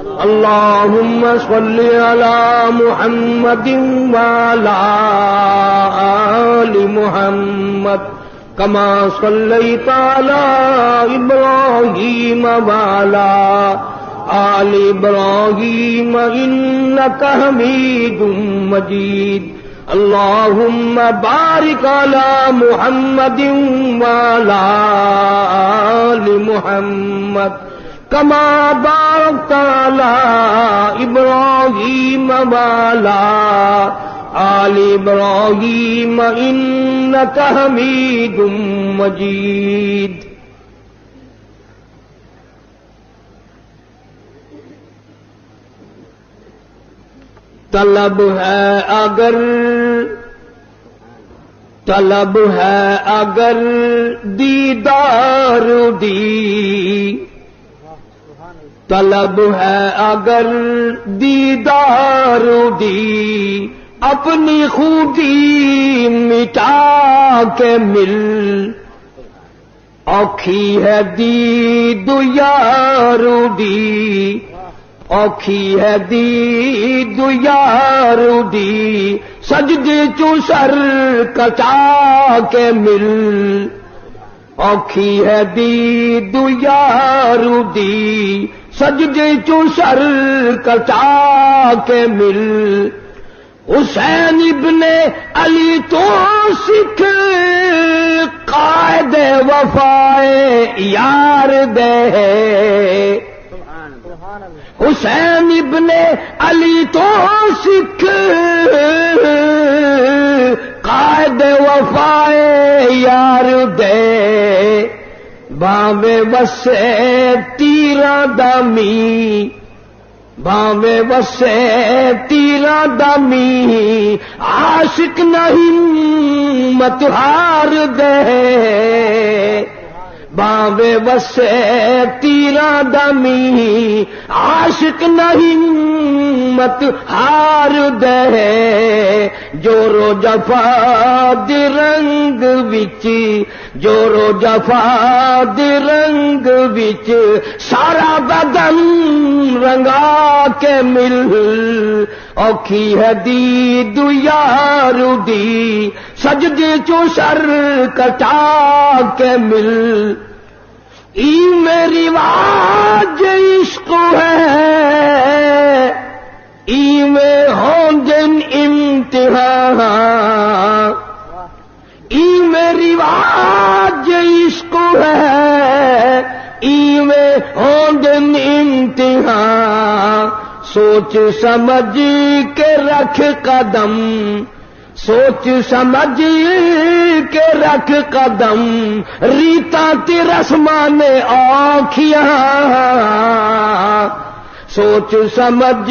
اللهم صل على محمد وعلى آل محمد كما صليت على إبراهيم وعلى آل إبراهيم إنك حميد مجيد اللهم بارك على محمد وعلى آل محمد كما باركت على إبراهيم وعلى آل إبراهيم إنك حميد مجيد طلب ہے اگر دیدار دی طلب ہے اگر دیدار دی اپنی خوبی مٹا کے مل اوکھی ہے دید یار دی اوکھی ہے دید یار دی سجدے چو سر کٹا کے مل اوکھی ہے دید یار دی سجدے چو سر کٹا کے مل حسین ابن علی تو سکھ قائد وفائے یار دے حسین ابن علی تو سکھ قائد وفائے یار دے باوے وسے تیرا دامی باوے وسے تیرا دامی عاشق نہیں مت ہار دے باوے وسے تیرا دمی عاشق نہیں مت ہار دے جورو جفا دی رنگ وچ جورو جفا دی رنگ وچ سارا بدن رنگا کے مل اوکھی ہے دید یار دی سجدے چو سر کٹا کے مل ای میری واج عشق ہے ای میں ہوں دن امتحان ای میری واج عشق ہے ای میں ہوں دن امتحان سوچ سمجھ کے رکھ قدم سوچ سمجھ کے رکھ قدم ریتا تی رسمان آنکھیاں سوچ سمجھ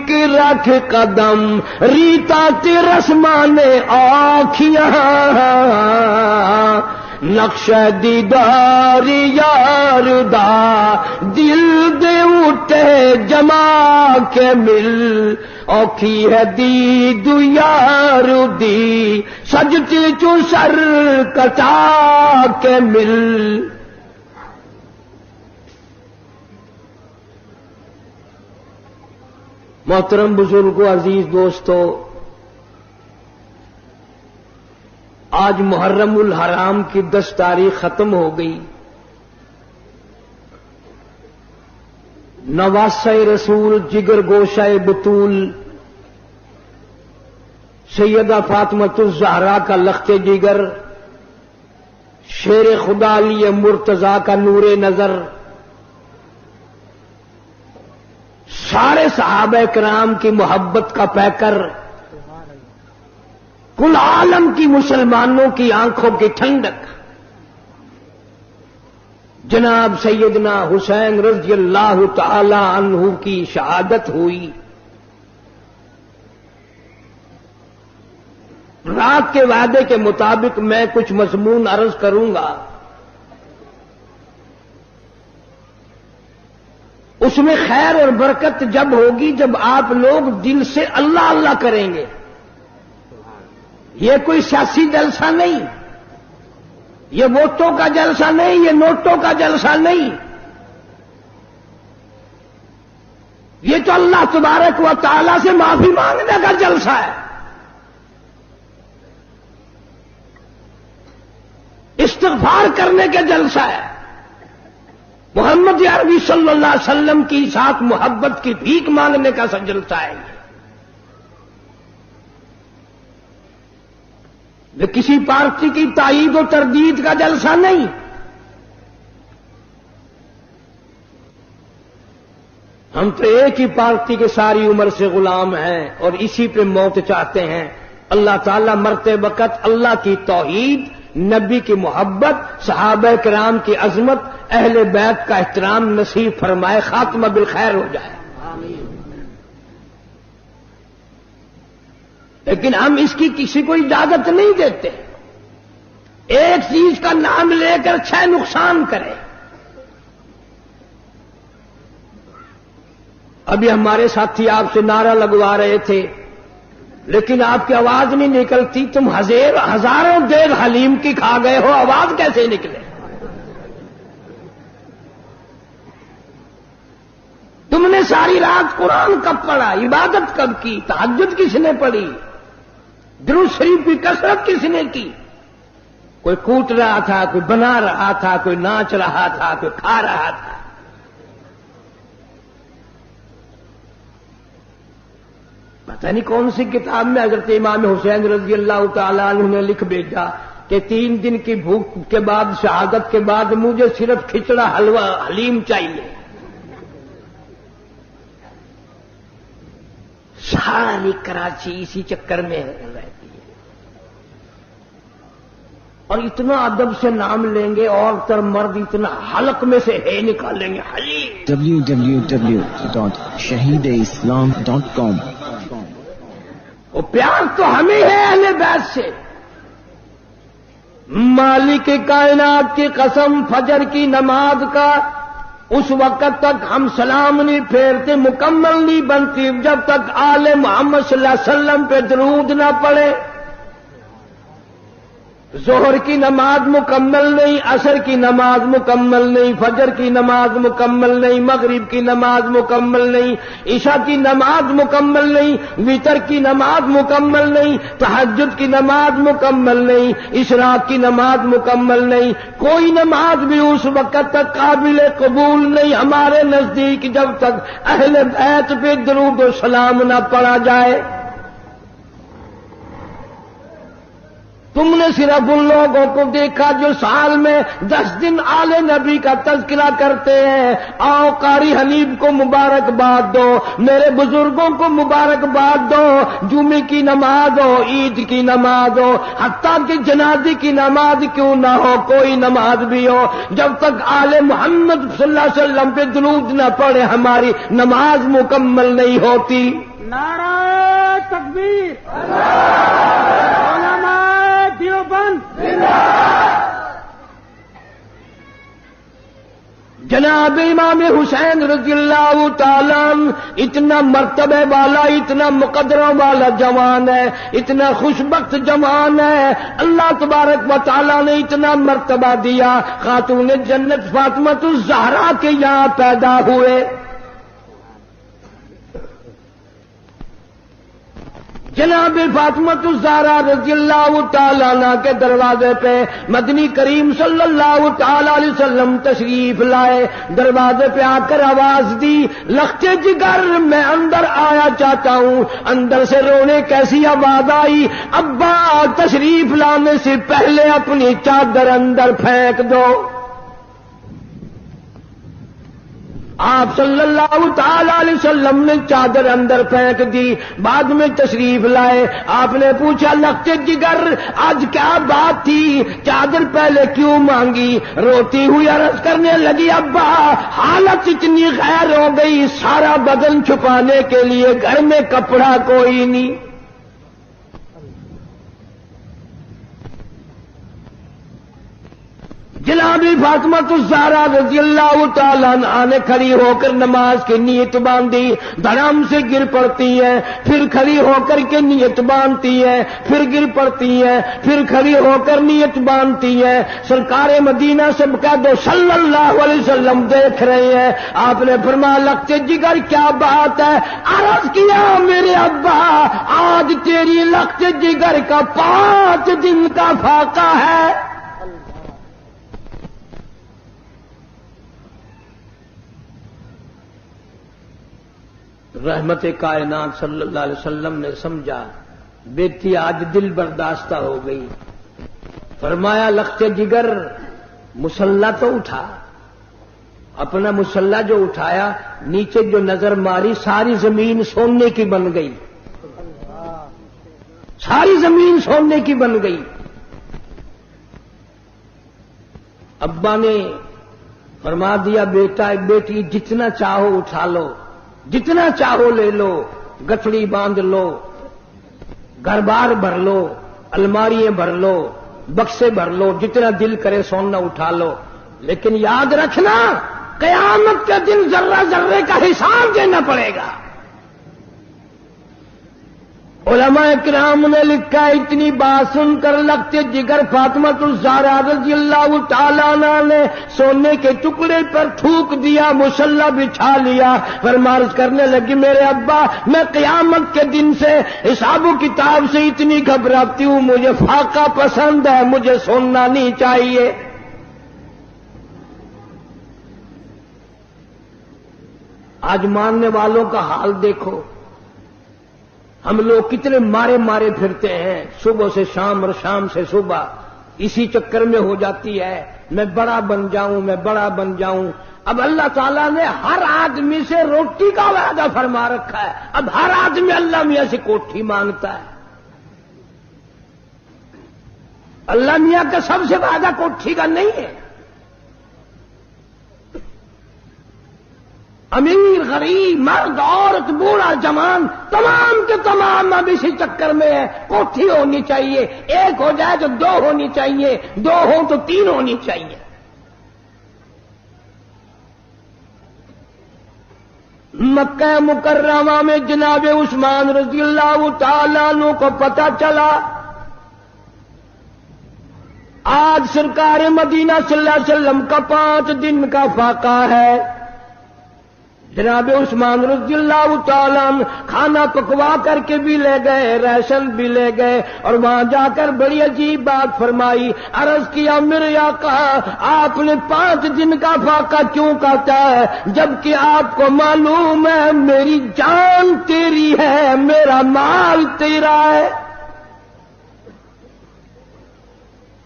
کے رکھ قدم ریتا تی رسمان آنکھیاں نقش دیدار یار دا دل دے اٹھے جما کے مل اوکھی ہے دید یار دی سجدے چو سر کٹا کے مل محترم بزرگوں عزیز دوستو آج محرم الحرام کی 10 تاریخ ختم ہو گئی نواسہ رسول جگر گوشہ بطول سیدہ فاطمۃ الزہرا کا لخت جگر شیر خدا علی مرتضی کا نور نظر سارے صحابہ کرام کی محبت کا پیکر کل عالم کی مسلمانوں کی آنکھوں کی ٹھنڈک جناب سیدنا حسین رضی اللہ تعالی عنہ کی شہادت ہوئی رات کے وعدے کے مطابق میں کچھ مضمون عرض کروں گا اس میں خیر اور برکت جب ہوگی جب آپ لوگ دل سے اللہ اللہ کریں گے یہ کوئی سیاسی جلسہ نہیں یہ ووٹوں کا جلسہ نہیں یہ نوٹوں کا جلسہ نہیں یہ تو اللہ تبارک و تعالی سے معافی مانگنے کا جلسہ ہے، استغفار کرنے کا جلسہ ہے، محمد عربی صلی اللہ علیہ وسلم کی ساتھ محبت کی بھیک مانگنے کا جلسہ ہے۔ یہ کسی پارٹی کی تائید و تردید کا جلسہ نہیں۔ ہم تو ایک ہی پارٹی کے ساری عمر سے غلام ہیں اور اسی پہ موت چاہتے ہیں۔ اللہ تعالیٰ مرتے وقت اللہ کی توحید، نبی کی محبت، صحابہ کرام کی عظمت، اہل بیت کا احترام نصیب فرمائے، خاتمہ بالخیر ہو جائے۔ لیکن ہم اس کی کسی کو اجازت نہیں دیتے، ایک چیز کا نام لے کر 6 نقصان کرے۔ ابھی ہمارے ساتھی آپ سے نعرہ لگوا رہے تھے، لیکن آپ کی آواز نہیں نکلتی، تم ہزاروں دیر حلیم کی کھا گئے ہو، آواز کیسے نکلے؟ تم نے ساری رات قرآن کب پڑھا، عبادت کب کی، تہجد کس نے پڑھی، درود شریف کی کثرت کس نے کی؟ کوئی کوٹ رہا تھا، کوئی بنا رہا تھا، کوئی ناچ رہا تھا، کوئی کھا رہا تھا۔ پتہ نہیں کون سی کتاب میں حضرت امام حسین رضی اللہ تعالیٰ عنہ نے لکھ بھیجا کہ 3 دن کی بھوک کے بعد، شہادت کے بعد مجھے صرف کھچڑا حلوہ حلیم چاہیے۔ ساری کراچی اسی چکر میں رہتی ہے، اور اتنا ادب سے نام لیں گے، عورت اور مرد اتنا حلق میں سے ہے نکالیں گے حلیم۔ www.shahideislam.com وہ پیار تو ہمیں ہے اہل بیت سے۔ مالک کائنات کی قسم، فجر کی نماز کا اس وقت تک ہم سلام نہیں پھیرتے، مکمل نہیں بنتی جب تک آل محمد صلی اللہ علیہ وسلم پہ درود نہ پڑے۔ ظہر کی نماز مکمل نہیں، عصر کی نماز مکمل نہیں، فجر کی نماز مکمل نہیں، مغرب کی نماز مکمل نہیں، عشاء کی نماز مکمل نہیں، وتر کی نماز مکمل نہیں، تہجد کی نماز مکمل نہیں، اشراق کی نماز مکمل نہیں۔ کوئی نماز بھی اس وقت تک قابل قبول نہیں ہمارے نزدیک جب تک اہل بیت پہ درود و سلام نہ پڑھا جائے۔ تم نے صرف ان لوگوں کو دیکھا جو سال میں 10 دن آل نبی کا تذکرہ کرتے ہیں۔ آؤ قاری حنیف کو مبارکباد دو، میرے بزرگوں کو مبارکباد دو، جمعے کی نماز ہو، عید کی نماز ہو، حتیٰ کہ جنازے کی نماز کیوں نہ ہو، کوئی نماز بھی ہو، جب تک آل محمد صلی اللہ علیہ وسلم پہ درود نہ پڑے ہماری نماز مکمل نہیں ہوتی۔ نعرہ تکبیر، علماء دیوبند، جناب امام حسین رضی اللہ تعالیٰ عنہ اتنا مرتبہ والا، اتنا مقدروں والا جوان ہے، اتنا خوشبخت جوان ہے، اللہ تبارک و تعالیٰ نے اتنا مرتبہ دیا۔ خاتون جنت فاطمہ الزہرا کے یہاں پیدا ہوئے۔ جناب فاطمہ الزہرا رضی اللہ تعالیٰ عنہ کے دروازے پہ مدنی کریم صلی اللہ تعالیٰ علیہ وسلم تشریف لائے۔ دروازے پہ آ کر آواز دی، لختے جگر میں اندر آیا چاہتا ہوں۔ اندر سے رونے کیسی آواز آئی، ابا تشریف لانے سے پہلے اپنی چادر اندر پھینک دو۔ آپ صلی اللہ تعالی علیہ وسلم نے چادر اندر پھینک دی، بعد میں تشریف لائے۔ آپ نے پوچھا، لختے جگر آج کیا بات تھی، چادر پہلے کیوں مانگی؟ روتی ہوئی عرض کرنے لگی، ابا حالت اتنی غیر ہو گئی، سارا بدن چھپانے کے لیے گھر میں کپڑا کوئی نہیں۔ جناب فاطمہ الزہرا رضی اللہ تعالیٰ عنہا نے کھڑی ہو کر نماز کی نیت باندھی، دھڑام سے گر پڑتی ہے، پھر کھڑی ہو کر کے نیت باندھتی ہے، پھر گر پڑتی ہے، پھر کھڑی ہو کر نیت باندھتی ہے۔ سرکار مدینہ سے کہہ دو صلی اللہ علیہ وسلم دیکھ رہے ہیں۔ آپ نے فرمایا لخت جگر کیا بات ہے؟ عرض کیا میرے ابا آج تیری لخت جگر کا 5 دن کا فاقہ ہے۔ رحمت کائنات صلی اللہ علیہ وسلم نے سمجھا بیٹی آج دل برداشتہ ہو گئی، فرمایا لخت جگر مسلح تو اٹھا۔ اپنا مسلح جو اٹھایا، نیچے جو نظر ماری ساری زمین سونے کی بن گئی، ساری زمین سونے کی بن گئی۔ ابا نے فرما دیا بیٹا بیٹی جتنا چاہو اٹھا لو، جتنا چاہو لے لو، گٹھڑی باندھ لو، گھر بار بھر لو، الماریاں بھر لو، بکسے بھر لو، جتنا دل کرے سونا اٹھا لو، لیکن یاد رکھنا قیامت کے دن ذرہ ذرے کا حساب دینا پڑے گا۔ علماء کرام نے لکھا اتنی بات سن کر لگتے جگر فاطمہ الزہرا رضی اللہ تعالیٰ عنہ نے سونے کے ٹکڑے پر تھوک دیا، مسلح بچھا لیا، فرمارش کرنے لگی میرے ابا میں قیامت کے دن سے حساب و کتاب سے اتنی گھبراتی ہوں، مجھے فاقہ پسند ہے، مجھے سونا نہیں چاہیے۔ آج ماننے والوں کا حال دیکھو، ہم لوگ کتنے مارے مارے پھرتے ہیں، صبح سے شام اور شام سے صبح، اسی چکر میں ہو جاتی ہے میں بڑا بن جاؤں، میں بڑا بن جاؤں۔ اب اللہ تعالیٰ نے ہر آدمی سے روٹی کا وعدہ فرما رکھا ہے، اب ہر آدمی اللہ میاں سے کوٹھی مانگتا ہے۔ اللہ میاں کا سب سے وعدہ کوٹھی کا نہیں ہے۔ امیر غریب مرد عورت بوڑھا جوان تمام کے تمام اب اسی چکر میں ہے، کوٹھی ہونی چاہیے، ایک ہو جائے تو 2 ہونی چاہیے، 2 ہو تو 3 ہونی چاہیے۔ مکہ مکرمہ میں جناب عثمان رضی اللہ تعالیٰ عنہ کو پتہ چلا آج سرکار مدینہ صلی اللہ علیہ وسلم کا 5 دن کا فاقہ ہے۔ جناب عثمان رضی اللہ تعالیٰ عنہ کھانا پکوا کر کے بھی لے گئے، ریشن بھی لے گئے، اور وہاں جا کر بڑی عجیب بات فرمائی، عرض کیا میرے آقا آپ نے 5 دن کا فاقہ کیوں کہتا ہے، جبکہ آپ کو معلوم ہے میری جان تیری ہے، میرا مال تیرا ہے۔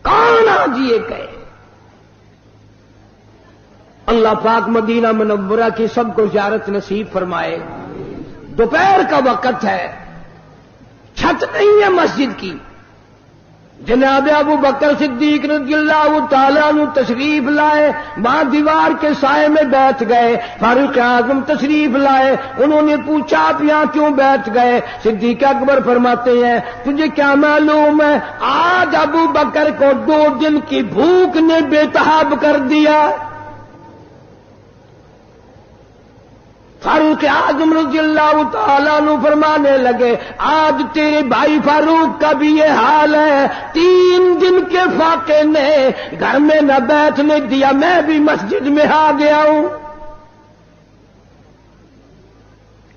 کون آج یہ کہے؟ اللہ پاک مدینہ منورہ کی سب کو زیارت نصیب فرمائے۔ دوپہر کا وقت ہے، چھت نہیں ہے مسجد کی، جناب ابو بکر صدیق رضی اللہ تعالیٰ عنہ تشریف لائے، وہاں دیوار کے سائے میں بیٹھ گئے۔ فاروق اعظم تشریف لائے، انہوں نے پوچھا آپ یہاں کیوں بیٹھ گئے؟ صدیق اکبر فرماتے ہیں تجھے کیا معلوم ہے آج ابو بکر کو 2 دن کی بھوک نے بے تاب کر دیا۔ فاروق اعظم رضی اللہ تعالیٰ عنہ فرمانے لگے آج تیرے بھائی فاروق کا بھی یہ حال ہے، 3 دن کے فاقے نے گھر میں نہ بیٹھنے دیا، میں بھی مسجد میں آ گیا ہوں۔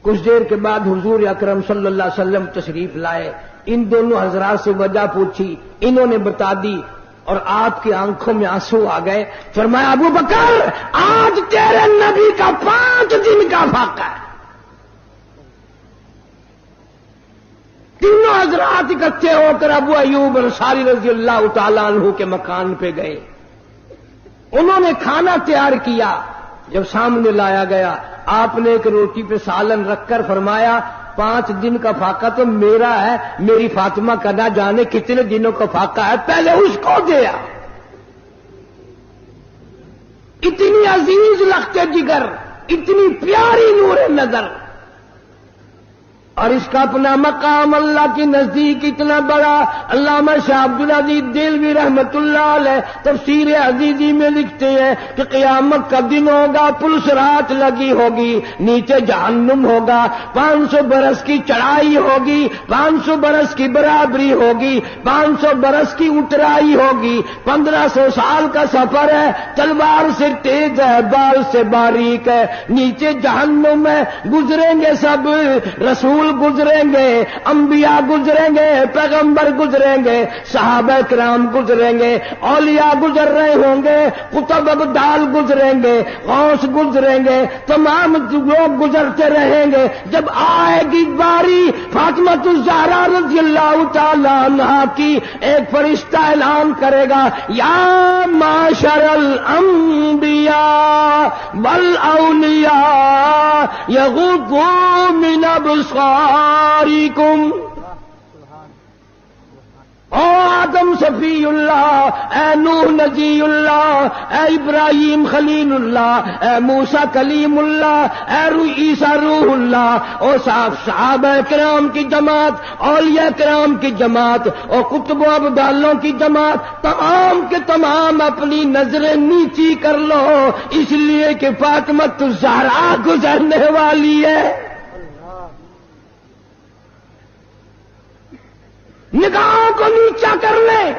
کچھ دیر کے بعد حضور اکرم صلی اللہ علیہ وسلم تشریف لائے، ان دونوں حضرات سے وجہ پوچھی، انہوں نے بتا دی، اور آپ کی آنکھوں میں آنسو آ گئے۔ فرمایا ابو بکر آج تیرے نبی کا 5 دن کا فاقہ ہے۔ تینوں حضرات اکٹھے ہو کر ابو ایوب انصاری رضی اللہ تعالیٰ عنہ کے مکان پہ گئے، انہوں نے کھانا تیار کیا، جب سامنے لایا گیا آپ نے ایک روٹی پہ سالن رکھ کر فرمایا 5 دن کا فاقہ تو میرا ہے، میری فاطمہ کا نہ جانے کتنے دنوں کا فاقہ ہے، پہلے اس کو دیا۔ اتنی عزیز لخت جگر، اتنی پیاری نور نظر، اور اس کا اپنا مقام اللہ کے نزدیک اتنا بڑا. علامہ شاہ عبدالعزیز دہلوی رحمت اللہ علیہ تفسیر عزیزی میں لکھتے ہیں کہ قیامت کا دن ہوگا، پل صراط لگی ہوگی، نیچے جہنم ہوگا، 500 برس کی چڑھائی ہوگی، 500 برس کی برابری ہوگی، 500 برس کی اترائی ہوگی، 1500 سال کا سفر ہے، تلوار سے تیز ہے، بال سے باریک ہے. نیچے جہنم میں گزریں گے سب، رسول گزریں گے، انبیاء گزریں گے، پیغمبر گزریں گے، صحابہ کرام گزریں گے، اولیاء گزر رہے ہوں گے، قطب ابدال گزریں گے، غوث گزریں گے، تمام لوگ گزرتے رہیں گے. جب آئے گی باری فاطمہ الزہرا رضی اللہ تعالی عنہا کی، ایک فرشتہ اعلان کرے گا، یا معاشر الانبیاء والاولیاء یغضوا من ابصارکم. او آدم صفی اللہ، اے نوح نجی اللہ، اے ابراہیم خلیل اللہ، اے موسیٰ کلیم اللہ، اے عیسیٰ روح اللہ، او صحابہ کرام کی جماعت، اولیاء کرام کی جماعت، اور کتب و ابدالوں کی جماعت، تمام کے تمام اپنی نظریں نیچی کر لو، اس لیے کہ فاطمہ الزہرا گزرنے والی ہے. نگاہوں کو نیچا کر لیں.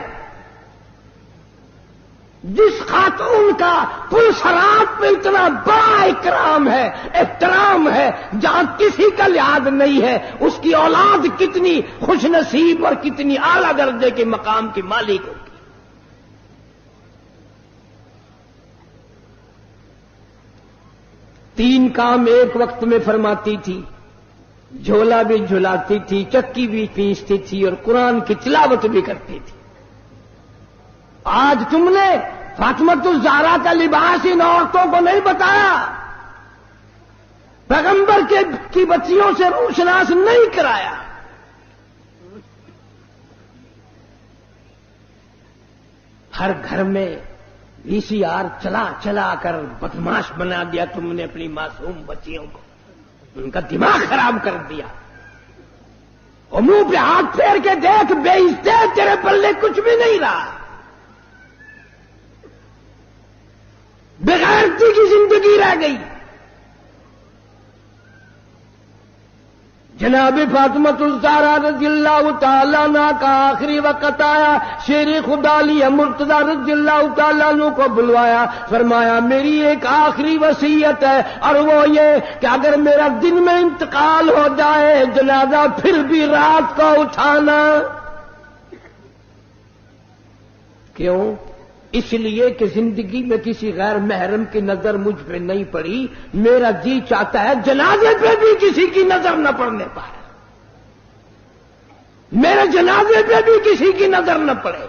جس خاتون کا پل صراط پہ اتنا بڑا اکرام ہے، احترام ہے، جہاں کسی کا لحاظ نہیں ہے، اس کی اولاد کتنی خوش نصیب اور کتنی اعلیٰ درجے کے مقام کی مالک ہوگی. تین کام ایک وقت میں فرماتی تھی، جھولا بھی جھلاتی تھی، چکی بھی پیستی تھی، اور قرآن کی تلاوت بھی کرتی تھی. آج تم نے فاطمہ الزہرا کا لباس ان عورتوں کو نہیں بتایا، پیغمبر کی بچیوں سے روشناس نہیں کرایا. ہر گھر میں VCR چلا چلا کر بدماش بنا دیا تم نے اپنی معصوم بچیوں کو، ان کا دماغ خراب کر دیا. اور منہ پہ ہاتھ پھیر کے دیکھ، بے عزتے تیرے پلے کچھ بھی نہیں رہا. بغیرتی کی زندگی رہ گئی. جناب فاطمہ الزہرا رضی اللہ تعالیٰ عنہ کا آخری وقت آیا. شیر خدا علی مرتضیٰ رضی اللہ تعالیٰ عنہ کو بلوایا، فرمایا میری ایک آخری وصیت ہے، اور وہ یہ کہ اگر میرا دن میں انتقال ہو جائے، جنازہ پھر بھی رات کو اٹھانا. کیوں؟ اس لیے کہ زندگی میں کسی غیر محرم کی نظر مجھ پہ نہیں پڑی، میرا جی چاہتا ہے جنازے پہ بھی کسی کی نظر نہ پڑنے پائے، میرے جنازے پہ بھی کسی کی نظر نہ پڑے.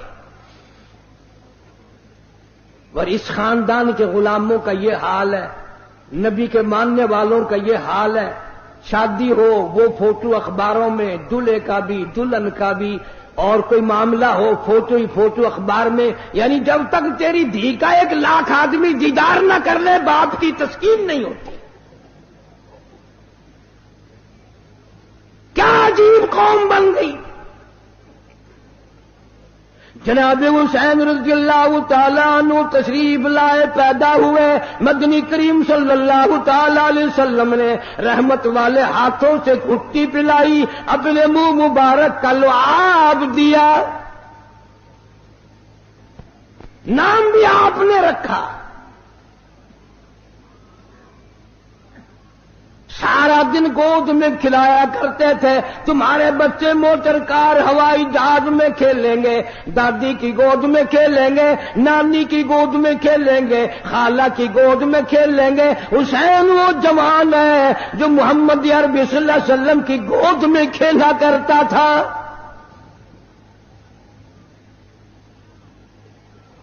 اور اس خاندان کے غلاموں کا یہ حال ہے، نبی کے ماننے والوں کا یہ حال ہے. شادی ہو وہ فوٹو اخباروں میں، دلہے کا بھی دلہن کا بھی، اور کوئی معاملہ ہو فوٹو ہی فوٹو اخبار میں. یعنی جب تک تیری دھی کا 1 لاکھ آدمی دیدار نہ کر لے، باپ کی تسکین نہیں ہوتی. کیا عجیب قوم بن گئی. جناب حسین رضی اللہ تعالیٰ عنہ تشریف لائے، پیدا ہوئے. مدنی کریم صلی اللہ تعالیٰ علیہ وسلم نے رحمت والے ہاتھوں سے گھٹی پلائی، اپنے منہ مبارک کا لعاب دیا. نام بھی آپ نے رکھا. سارا دن گود میں کھلایا کرتے تھے. تمہارے بچے موٹر کار ہوائی جہاز میں کھیلیں گے، دادی کی گود میں کھیلیں گے، نانی کی گود میں کھیلیں گے، خالہ کی گود میں کھیلیں گے. حسین وہ جوان ہے جو محمد عربی صلی اللہ علیہ وسلم کی گود میں کھیلا کرتا تھا.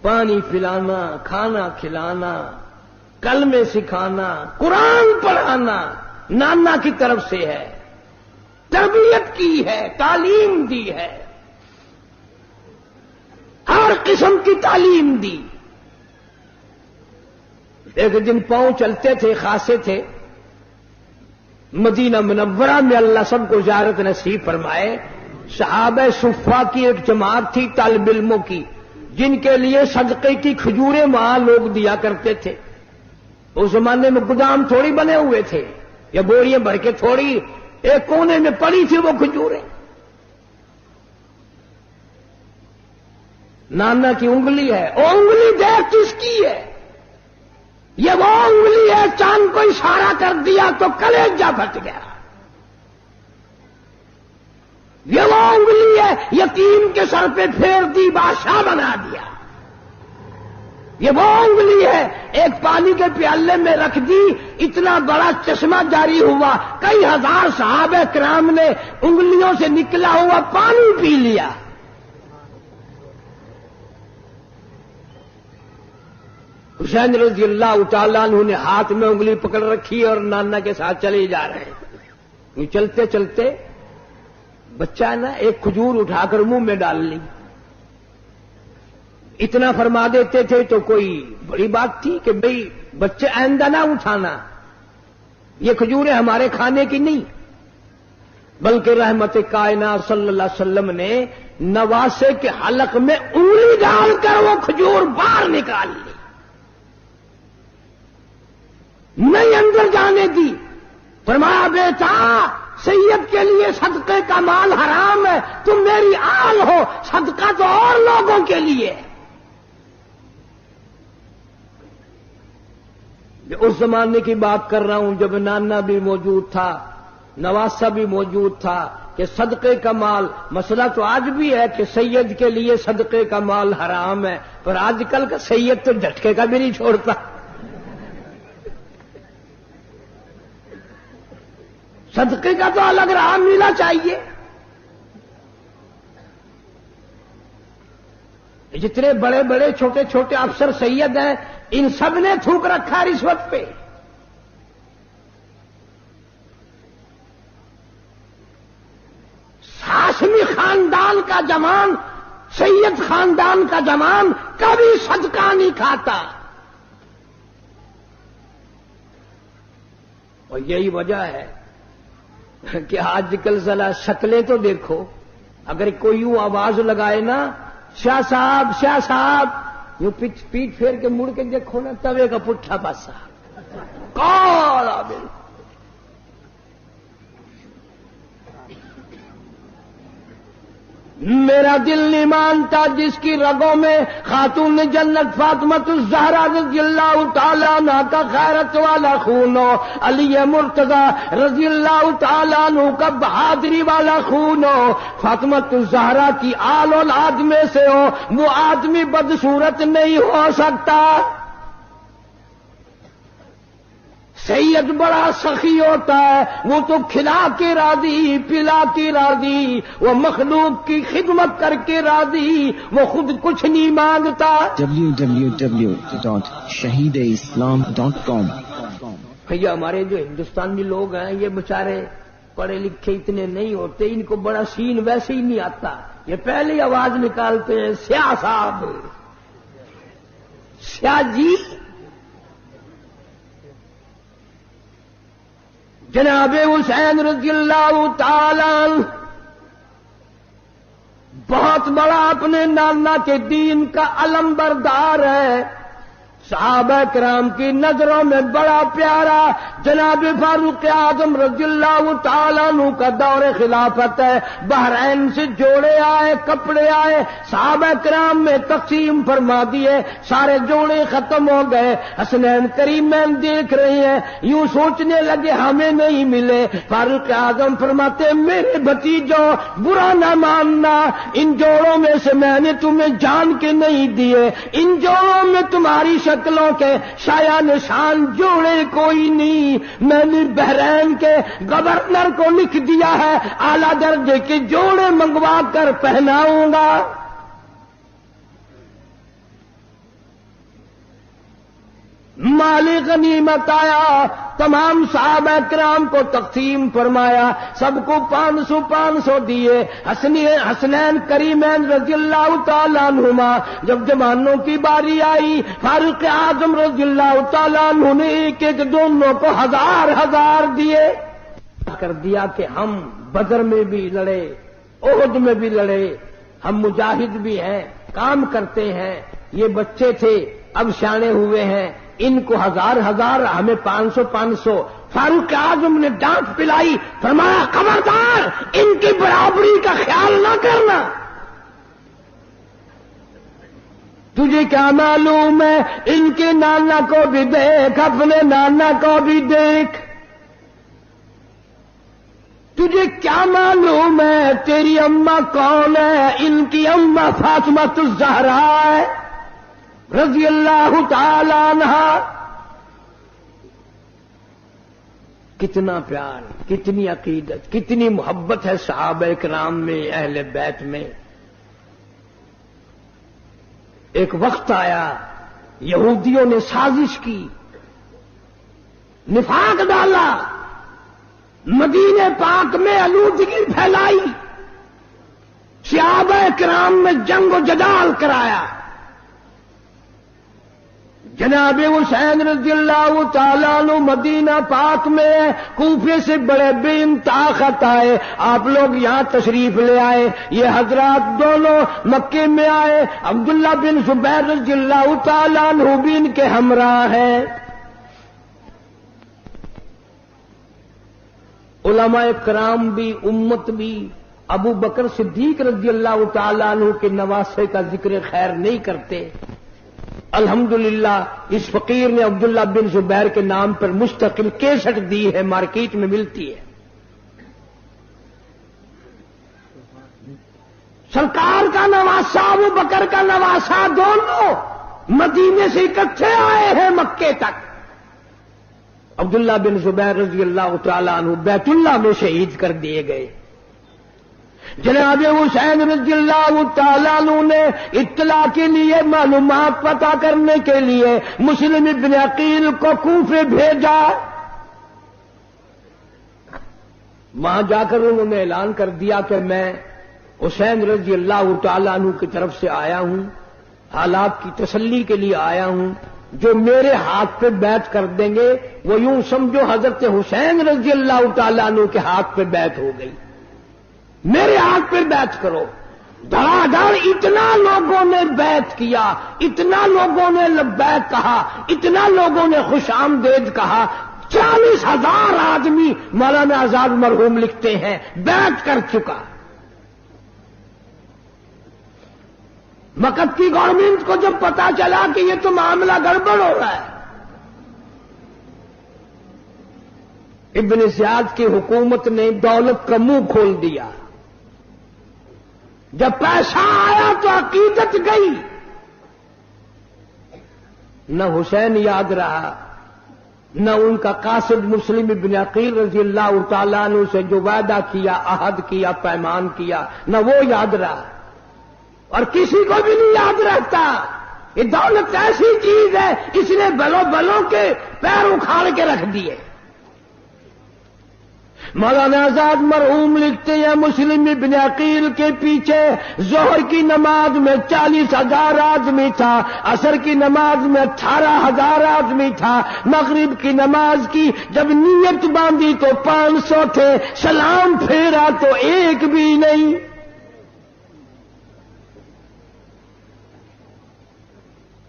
پانی پلانا، کھانا کھلانا، کلمے سکھانا، قرآن پڑھانا نانا کی طرف سے ہے، تربیت کی ہے، تعلیم دی ہے، ہر قسم کی تعلیم دی. ایک دن پاؤں چلتے تھے، خاصے تھے، مدینہ منورہ میں اللہ سب کو زیارت نصیب فرمائے. صحابہ صفا کی ایک جماعت تھی طالب علموں کی، جن کے لیے صدقے کی کھجوریں وہاں لوگ دیا کرتے تھے. اس زمانے میں گودام تھوڑی بنے ہوئے تھے یا بوریاں بھر کے تھوڑی، ایک کونے میں پڑی تھی وہ کھجوریں. نانا کی انگلی ہے، وہ انگلی دیکھ کس کی ہے؟ یہ وہ انگلی ہے، چاند کو اشارہ کر دیا تو کلیجہ پھٹ گیا. یہ وہ انگلی ہے، یتیم کے سر پہ پھیر دی بادشاہ بنا دیا. یہ وہ انگلی ہے، ایک پانی کے پیالے میں رکھ دی، اتنا بڑا چشمہ جاری ہوا، کئی ہزار صحابہ کرام نے انگلیوں سے نکلا ہوا پانی پی لیا. حسین رضی اللہ تعالیٰ عنہ نے ہاتھ میں انگلی پکڑ رکھی اور نانا کے ساتھ چلے جا رہے ہیں. چلتے چلتے بچہ نا ایک کھجور اٹھا کر منہ میں ڈال لی. اتنا فرما دیتے تھے تو کوئی بڑی بات تھی کہ بھئی بچے آئندہ نہ اٹھانا، یہ کھجوریں ہمارے کھانے کی نہیں، بلکہ رحمت کائنات صلی اللہ علیہ وسلم نے نواسے کے حلق میں انگلی ڈال کر وہ کھجور باہر نکال لی، نہیں اندر جانے دی. فرمایا بیٹا سید کے لیے صدقے کا مال حرام ہے، تم میری آل ہو، صدقہ تو اور لوگوں کے لیے. اس زمانے کی بات کر رہا ہوں جب نانا بھی موجود تھا، نواسا بھی موجود تھا، کہ صدقے کا مال، مسئلہ تو آج بھی ہے کہ سید کے لیے صدقے کا مال حرام ہے، پر آج کل کا سید تو جھٹکے کا بھی نہیں چھوڑتا. صدقے کا تو الگ راہ ملنا چاہیے. جتنے بڑے بڑے چھوٹے چھوٹے افسر سید ہیں، ان سب نے تھوک رکھا رشوت پہ. ہاشمی خاندان کا جوان، سید خاندان کا جوان کبھی صدقہ نہیں کھاتا. اور یہی وجہ ہے کہ آج کل ذرا شکلیں تو دیکھو، اگر کوئی یوں آواز لگائے نا شاہ صاحب، یوں پیٹ پھیر کے مڑ کے دیکھو نا، توے کا پٹھا پاسا کالا بالکل. میرا دل نہیں مانتا جس کی رگوں میں خاتون جنت فاطمۃ الزہرا رضی اللہ تعالیٰ عنہ کا غیرت والا خون ہو، علی مرتضی رضی اللہ تعالیٰ عنہ کا بہادری والا خون ہو، فاطمۃ الزہرا کی آل اولاد میں سے ہو، وہ آدمی بدصورت نہیں ہو سکتا. سید بڑا سخی ہوتا ہے، وہ تو کھلا کے راضی، پلا کے راضی، وہ مخلوق کی خدمت کر کے راضی، وہ خود کچھ نہیں مانگتا. www.shahideislam.com بھیا ہمارے جو ہندوستانی لوگ ہیں یہ بیچارے پڑھے لکھے اتنے نہیں ہوتے، ان کو بڑا سین ویسے ہی نہیں آتا، یہ پہلی آواز نکالتے ہیں سیاہ صاحب، سیاہ جی. جناب حسین رضی اللہ تعالی بہت بڑا اپنے نانا کے دین کا علم بردار ہے، صحابہ کرام کی نظروں میں بڑا پیارا. جناب فاروق اعظم رضی اللہ تعالیٰ عنہ کا دور خلافت ہے، بحرین سے جوڑے آئے، کپڑے آئے، صحابہ کرام میں تقسیم فرما دیے، سارے جوڑے ختم ہو گئے. حسنین کریمین دیکھ رہے ہیں، یوں سوچنے لگے ہمیں نہیں ملے. فاروق اعظم فرماتے میرے بھتیجوں برا نہ ماننا، ان جوڑوں میں سے میں نے تمہیں جان کے نہیں دیے، ان جوڑوں میں تمہاری شکلوں کے شایا نشان جوڑے کوئی نہیں. میں نے بحرین کے گورنر کو لکھ دیا ہے اعلی درجے کے جوڑے منگوا کر پہناؤں گا. مال غنیمت آیا، تمام صحابہ کرام کو تقسیم فرمایا، سب کو 500 دیے. حسنین کریمین رضی اللہ تعالیٰ عنہما جب جوانوں کی باری آئی، فاروق اعظم رضی اللہ تعالیٰ عنہ نے ایک دونوں کو 1000 دیے. کر دیا کہ ہم بدر میں بھی لڑے، احد میں بھی لڑے، ہم مجاہد بھی ہیں، کام کرتے ہیں۔ یہ بچے تھے، اب سیانے ہوئے ہیں، ان کو ہزار ہزار، ہمیں 500 فاروق اعظم نے ڈانٹ پلائی، فرمایا خبردار ان کی برابری کا خیال نہ کرنا۔ تجھے کیا معلوم ہے، ان کے نانا کو بھی دیکھ، اپنے نانا کو بھی دیکھ۔ تجھے کیا معلوم ہے تیری اماں کون ہے؟ ان کی اماں فاطمہ الزہرا ہے رضی اللہ تعالی عنہا۔ کتنا پیار، کتنی عقیدت، کتنی محبت ہے صحابہ کرام میں، اہل بیت میں۔ ایک وقت آیا یہودیوں نے سازش کی، نفاق ڈالا، مدینے پاک میں آلودگی پھیلائی، صحابہ کرام میں جنگ و جدال کرایا۔ جناب حسین رضی اللہ تعالیٰ عنہ مدینہ پاک میں، کوفے سے بڑے بے انتہا خط آئے، آپ لوگ یہاں تشریف لے آئے۔ یہ حضرات دونوں مکے میں آئے، عبداللہ بن زبیر رضی اللہ تعالیٰ عنہ بھی ان کے ہمراہ ہیں۔ علماء کرام بھی، امت بھی ابو بکر صدیق رضی اللہ تعالیٰ عنہ کے نواسے کا ذکر خیر نہیں کرتے۔ الحمدللہ اس فقیر نے عبداللہ بن زبیر کے نام پر مستقل کیسٹ دی ہے، مارکیٹ میں ملتی ہے۔ سرکار کا نواسا، ابو بکر کا نواسا، دونوں مدینے سے اکٹھے آئے ہیں مکے تک۔ عبداللہ بن زبیر رضی اللہ تعالیٰ عنہ بیت اللہ میں شہید کر دیے گئے۔ جناب حسین رضی اللہ تعالیٰ عنہ نے اطلاع کے لیے، معلومات پتہ کرنے کے لیے مسلم ابن عقیل کو کوفے بھیجا۔ وہاں جا کر انہوں نے اعلان کر دیا کہ میں حسین رضی اللہ تعالیٰ عنہ کی طرف سے آیا ہوں، حالات کی تسلی کے لیے آیا ہوں، جو میرے ہاتھ پہ بیعت کر دیں گے وہ یوں سمجھو حضرت حسین رضی اللہ تعالیٰ عنہ کے ہاتھ پہ بیعت ہو گئی، میرے ہاتھ پہ بیعت کرو۔ دھڑا دھڑ اتنا لوگوں نے بیعت کیا، اتنا لوگوں نے لبیک کہا، اتنا لوگوں نے خوش آمدید کہا۔ 40,000 آدمی، مولانا آزاد مرحوم لکھتے ہیں، بیعت کر چکا۔ مکہ کی گورنمنٹ کو جب پتا چلا کہ یہ تو معاملہ گڑبڑ ہو رہا ہے، ابن زیاد کی حکومت نے دولت کا منہ کھول دیا۔ جب پیسہ آیا تو عقیدت گئی، نہ حسین یاد رہا، نہ ان کا قاصد مسلم ابن عقیل رضی اللہ تعالیٰ عنہ سے جو وعدہ کیا، عہد کیا، پیمان کیا، نہ وہ یاد رہا، اور کسی کو بھی نہیں یاد رہتا۔ یہ دولت ایسی چیز ہے، اس نے بلوں کے پیر اکھاڑ کے رکھ دیے۔ مولانا آزاد مرحوم لکھتے ہیں مسلم ابن عقیل کے پیچھے ظہر کی نماز میں 40,000 آدمی تھا، عصر کی نماز میں 18,000 آدمی تھا، مغرب کی نماز کی جب نیت باندھی تو 500 تھے، سلام پھیرا تو ایک بھی نہیں۔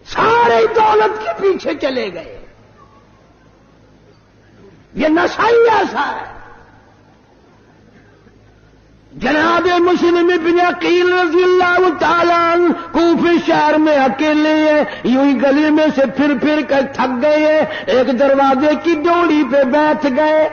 سارے دولت کے پیچھے چلے گئے۔ یہ نشہ ہی ایسا ہے۔ جناب مسلم ابن عقیل رضی اللہ تعالیٰ عنہ کوفے شہر میں اکیلے ہیں، یوں ہی گلی میں سے پھر پھر کر تھک گئے ہیں، ایک دروازے کی ڈوری پہ بیٹھ گئے۔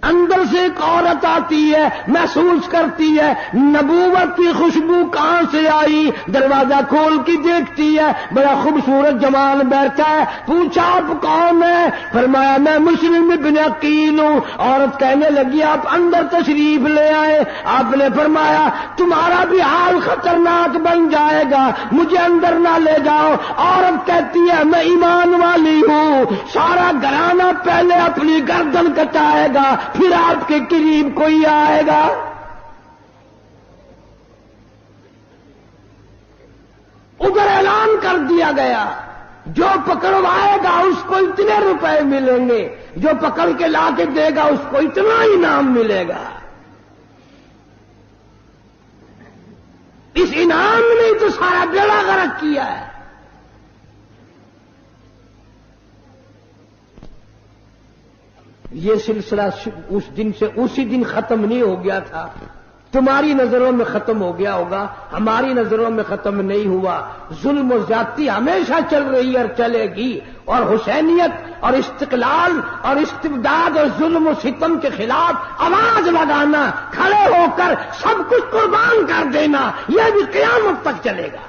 اندر سے ایک عورت آتی ہے، محسوس کرتی ہے نبوت کی خوشبو کہاں سے آئی، دروازہ کھول کے دیکھتی ہے، بڑا خوبصورت جوان بیٹھا ہے۔ پوچھا آپ کون ہے؟ فرمایا میں مسلم ابن عقیل ہوں۔ عورت کہنے لگی آپ اندر تشریف لے آئے۔ آپ نے فرمایا تمہارا بھی حال خطرناک بن جائے گا، مجھے اندر نہ لے جاؤ۔ عورت کہتی ہے میں ایمان والی ہوں، سارا گھرانہ پہلے اپنی گردن کٹائے گا پھر آپ کے قریب کوئی آئے گا۔ ادھر اعلان کر دیا گیا جو پکڑوائے گا اس کو اتنے روپے ملیں گے، جو پکڑ کے لا کے دے گا اس کو اتنا انعام ملے گا۔ اس انعام نے تو سارا بیڑا غرق کیا ہے۔ یہ سلسلہ اس دن سے اسی دن ختم نہیں ہو گیا تھا۔ تمہاری نظروں میں ختم ہو گیا ہوگا، ہماری نظروں میں ختم نہیں ہوا۔ ظلم و زیادتی ہمیشہ چل رہی اور چلے گی، اور حسینیت اور استقلال اور استبداد اور ظلم و ستم کے خلاف آواز لگانا، کھڑے ہو کر سب کچھ قربان کر دینا، یہ بھی قیامت تک چلے گا۔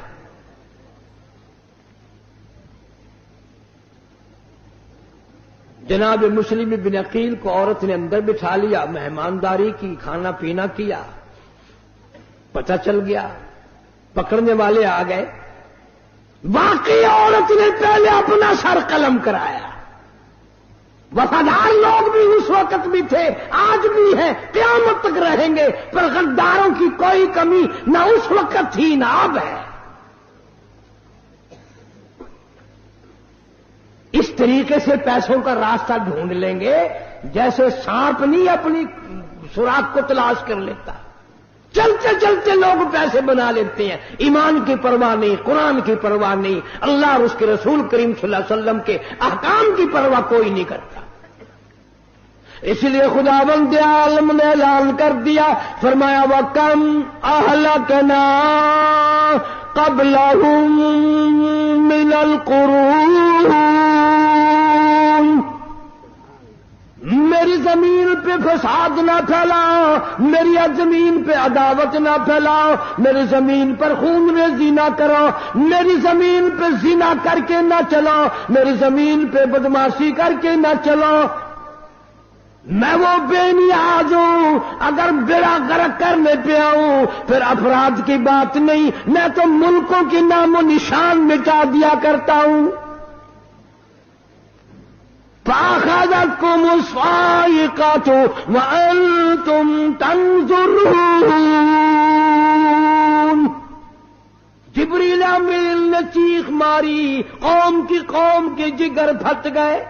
جناب مسلم بن عقیل کو عورت نے اندر بٹھا لیا، مہمانداری کی، کھانا پینا کیا، پتہ چل گیا، پکڑنے والے آ گئے۔ واقعی عورت نے پہلے اپنا سر قلم کرایا۔ وفادار لوگ بھی اس وقت بھی تھے، آج بھی ہیں، قیامت تک رہیں گے، پر غداروں کی کوئی کمی نہ اس وقت تھی نہ اب ہے۔ اس طریقے سے پیسوں کا راستہ ڈھونڈ لیں گے جیسے سانپ نہیں اپنی سوراخ کو تلاش کر لیتا۔ چلتے چلتے لوگ پیسے بنا لیتے ہیں، ایمان کی پرواہ نہیں، قرآن کی پرواہ نہیں، اللہ اور اس کے رسول کریم صلی اللہ علیہ وسلم کے احکام کی پرواہ کوئی نہیں کرتا۔ اس لیے خداوند عالم نے اعلان کر دیا، فرمایا وَكَمْ أَهْلَكْنَا قَبْلَهُم مِّنَ الْقُرُونِ، میری زمین پہ فساد نہ پھیلاؤ، میری زمین پہ عداوت نہ پھیلاؤ، میری زمین پر خون ریزی نہ کرو، میری زمین پہ زنا کر کے نہ چلو، میری زمین پہ بدماشی کر کے نہ چلو۔ میں وہ بے نیاز ہوں، اگر بیڑا غرق کرنے پہ آؤں پھر افراد کی بات نہیں، میں تو ملکوں کے نام و نشان مٹا دیا کرتا ہوں۔ فَأَخَذَتْكُمُ الصَّاعِقَةُ وَأَنْتُمْ تَنظُرُونَ۔ جبریل امین نے چیخ ماری، قوم کے جگر پھٹ گئے۔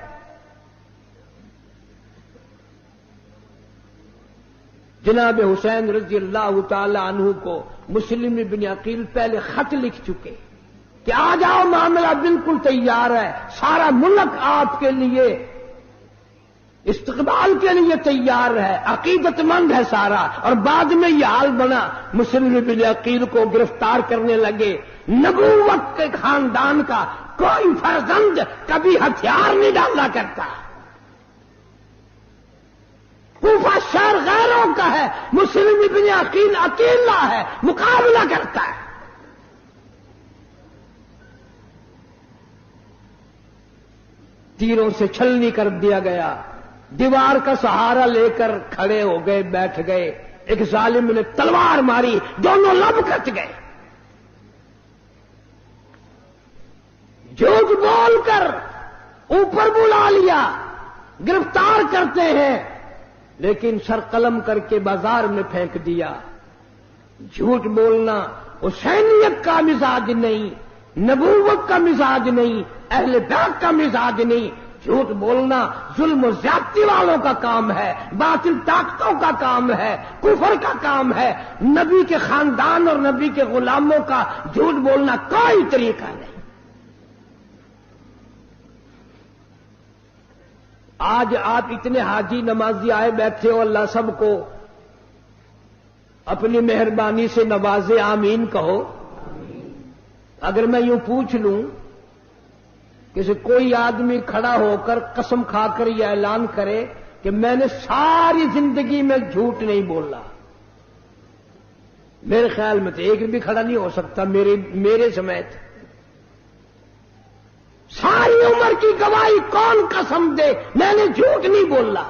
جناب حسین رضی اللہ تعالی عنہ کو مسلم بن عقیل پہلے خط لکھ چکے کہ آ جاؤ، معاملہ بالکل تیار ہے، سارا ملک آپ کے لیے استقبال کے لیے تیار ہے، عقیدت مند ہے سارا۔ اور بعد میں یہ حال بنا، مسلم بن عقیل کو گرفتار کرنے لگے۔ نبوت کے خاندان کا کوئی فرزند کبھی ہتھیار نہیں ڈالا کرتا۔ کوفہ شہر غیروں کا ہے، مسلم بن عقیل اکیلا ہے، مقابلہ کرتا ہے۔ تیروں سے چھلنی کر دیا گیا، دیوار کا سہارا لے کر کھڑے ہو گئے، بیٹھ گئے۔ ایک ظالم نے تلوار ماری، دونوں لب کٹ گئے۔ جھوٹ بول کر اوپر بلا لیا، گرفتار کرتے ہیں، لیکن سر قلم کر کے بازار میں پھینک دیا۔ جھوٹ بولنا حسینیت کا مزاج نہیں، نبوت کا مزاج نہیں، اہل بیت کا مزاج نہیں۔ جھوٹ بولنا ظلم و زیادتی والوں کا کام ہے، باطل طاقتوں کا کام ہے، کفر کا کام ہے۔ نبی کے خاندان اور نبی کے غلاموں کا جھوٹ بولنا کوئی طریقہ نہیں۔ آج آپ اتنے حاجی نمازی آئے بیٹھے ہو، اللہ سب کو اپنی مہربانی سے نوازے، آمین کہو۔ اگر میں یوں پوچھ لوں کہ کوئی آدمی کھڑا ہو کر قسم کھا کر یہ اعلان کرے کہ میں نے ساری زندگی میں جھوٹ نہیں بولا، میرے خیال میں تو ایک بھی کھڑا نہیں ہو سکتا میرے سمیت۔ ساری عمر کی گواہی کون قسم دے میں نے جھوٹ نہیں بولا؟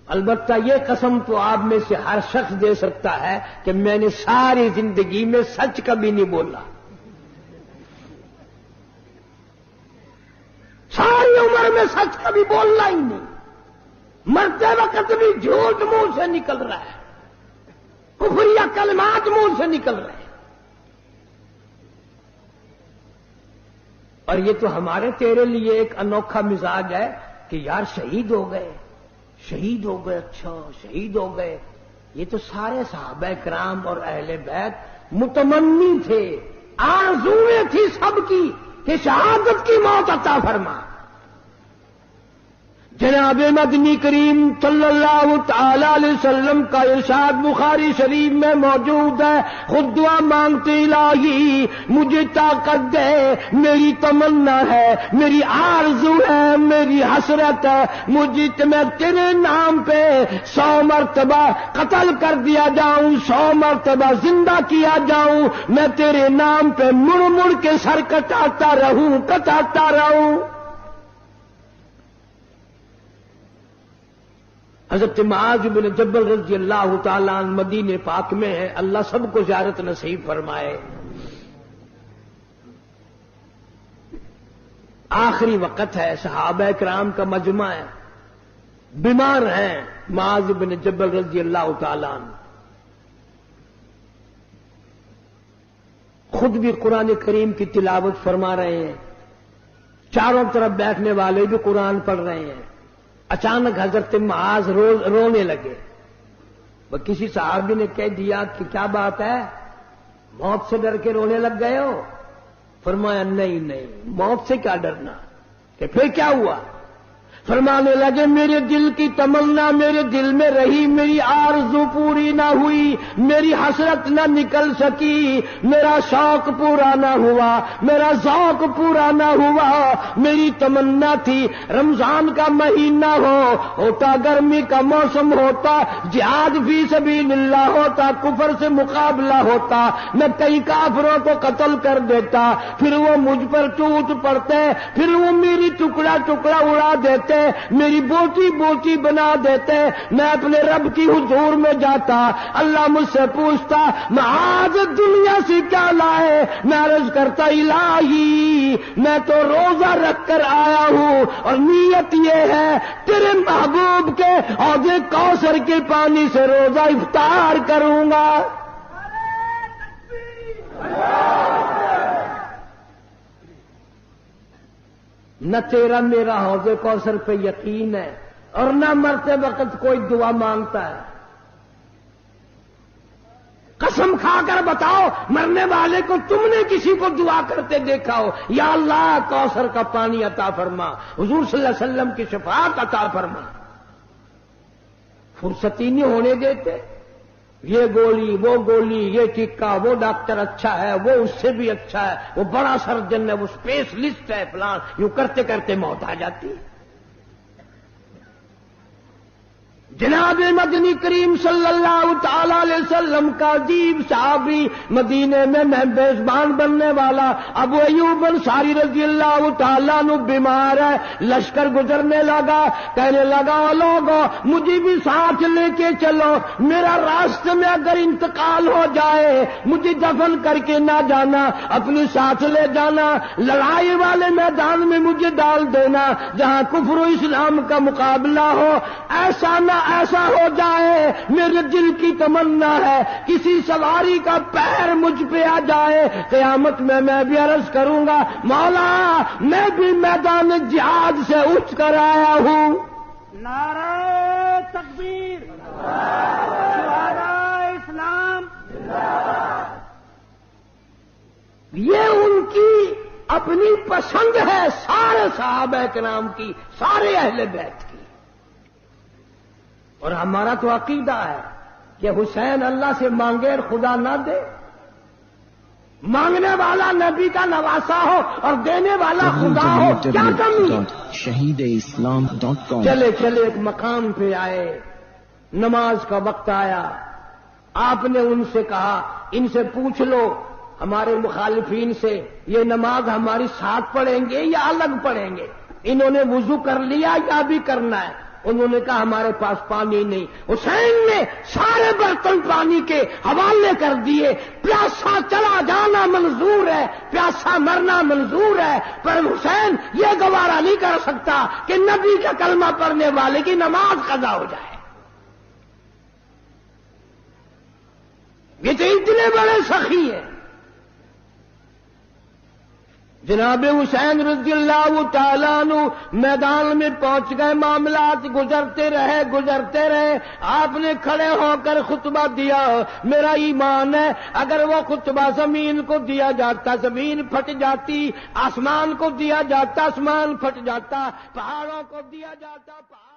البتہ یہ قسم تو آپ میں سے ہر شخص دے سکتا ہے کہ میں نے ساری زندگی میں سچ کبھی نہیں بولا، ساری عمر میں سچ کبھی بولنا ہی نہیں، مرتے وقت بھی جھوٹ منہ سے نکل رہا ہے، کفریہ کلمات منہ سے نکل رہے ہیں۔ اور یہ تو ہمارے تیرے لیے ایک انوکھا مزاج ہے کہ یار شہید ہو گئے، شہید ہو گئے، اچھا شہید ہو گئے. یہ تو سارے صحابہ کرام اور اہل بیت متمنی تھے، آرزویں تھی سب کی کہ شہادت کی موت عطا فرما. جناب مدنی کریم صلی اللہ تعالی علیہ وسلم کا ارشاد بخاری شریف میں موجود ہے، خود دعا مانگتے الہی مجھے طاقت دے، میری تمنا ہے، میری آرزو ہے، میری حسرت ہے، مجھے میں تیرے نام پہ 100 مرتبہ قتل کر دیا جاؤں، 100 مرتبہ زندہ کیا جاؤں، میں تیرے نام پہ مڑ مڑ کے سر کٹاتا رہوں. حضرت معاذ بن جبل رضی اللہ تعالیٰ عنہ مدینے پاک میں ہے، اللہ سب کو زیارت نصیب فرمائے. آخری وقت ہے، صحابہ کرام کا مجمع ہے، بیمار ہیں معاذ بن جبل رضی اللہ تعالیٰ عنہ. خود بھی قرآن کریم کی تلاوت فرما رہے ہیں، چاروں طرف بیٹھنے والے بھی قرآن پڑھ رہے ہیں. اچانک حضرت معاذ رونے لگے. وہ کسی صحابی نے کہہ دیا کہ کیا بات ہے، موت سے ڈر کے رونے لگ گئے ہو؟ فرمایا نہیں، موت سے کیا ڈرنا. کہ پھر کیا ہوا؟ فرمانے لگے میرے دل کی تمنا میرے دل میں رہی، میری آرزو پوری نہ ہوئی، میری حسرت نہ نکل سکی، میرا شوق پورا نہ ہوا، میرا ذوق پورا نہ ہوا. میری تمنا تھی رمضان کا مہینہ ہوتا، گرمی کا موسم ہوتا، جہاد فی سبیل اللہ ہوتا، کفر سے مقابلہ ہوتا، میں کئی کافروں کو قتل کر دیتا، پھر وہ مجھ پر ٹوٹ پڑتے، پھر وہ میری ٹکڑا ٹکڑا اڑا دیتے، میری بوٹی بوٹی بنا دیتے، میں اپنے رب کی حضور میں جاتا، اللہ مجھ سے پوچھتا معاذ دنیا سے کیا لائے؟ میں عرض کرتا الہی میں تو روزہ رکھ کر آیا ہوں اور نیت یہ ہے تیرے محبوب کے حوض کوثر کے پانی سے روزہ افطار کروں گا. نہ تیرا میرا حوض کوثر پہ یقین ہے اور نہ مرتے وقت کوئی دعا مانگتا ہے. قسم کھا کر بتاؤ مرنے والے کو تم نے کسی کو دعا کرتے دیکھا ہو یا اللہ کوثر کا پانی عطا فرما، حضور صلی اللہ علیہ وسلم کی شفاعت عطا فرما؟ فرصت ہی نہیں ہونے دیتے. یہ گولی وہ گولی، یہ ٹکا وہ ڈاکٹر اچھا ہے، وہ اس سے بھی اچھا ہے، وہ بڑا سرجن ہے، وہ اسپیشلسٹ ہے فلان، یوں کرتے کرتے موت آ جاتی ہے. جناب مدنی کریم صلی اللہ تعالی علیہ وسلم کا عجیب صحابی مدینے میں میزبان بننے والا ابو ایوب انصاری رضی اللہ تعالیٰ عنہ بیمار ہے. لشکر گزرنے لگا، کہنے لگا لوگوں مجھے بھی ساتھ لے کے چلو، میرا راستے میں اگر انتقال ہو جائے مجھے دفن کر کے نہ جانا، اپنی ساتھ لے جانا، لڑائی والے میدان میں مجھے ڈال دینا جہاں کفر و اسلام کا مقابلہ ہو. ایسا ہو جائے میرے دل کی تمنا ہے کسی سواری کا پیر مجھ پہ آ جائے، قیامت میں بھی عرض کروں گا مولا میں بھی میدان جہاد سے اٹھ کر آیا ہوں. نعرہ تکبیر، شہدائے اسلام. یہ ان کی اپنی پسند ہے، سارے صحابہ کرام کی، سارے اہل بیت کی. اور ہمارا تو عقیدہ ہے کہ حسین اللہ سے مانگے اور خدا نہ دے. مانگنے والا نبی کا نواسا ہو اور دینے والا خدا ہو، کیا کمی؟ shahideislam.com چلے چلے ایک مقام پہ آئے، نماز کا وقت آیا. آپ نے ان سے کہا ان سے پوچھ لو ہمارے مخالفین سے یہ نماز ہماری ساتھ پڑھیں گے یا الگ پڑھیں گے؟ انہوں نے وضو کر لیا یا بھی کرنا ہے؟ انہوں نے کہا ہمارے پاس پانی نہیں. حسین نے سارے برتن پانی کے حوالے کر دیے. پیاسا چلا جانا منظور ہے، پیاسا مرنا منظور ہے، پر حسین یہ گوارا نہیں کر سکتا کہ نبی کا کلمہ پڑھنے والے کی نماز قضا ہو جائے. یہ تو اتنے بڑے سخی ہیں. جناب حسین رضی اللہ تعالیٰ عنہ میدان میں پہنچ گئے، معاملات گزرتے رہے، آپ نے کھڑے ہو کر خطبہ دیا۔ میرا ایمان ہے اگر وہ خطبہ زمین کو دیا جاتا زمین پھٹ جاتی، آسمان کو دیا جاتا آسمان پھٹ جاتا، پہاڑوں کو دیا جاتا پہاڑ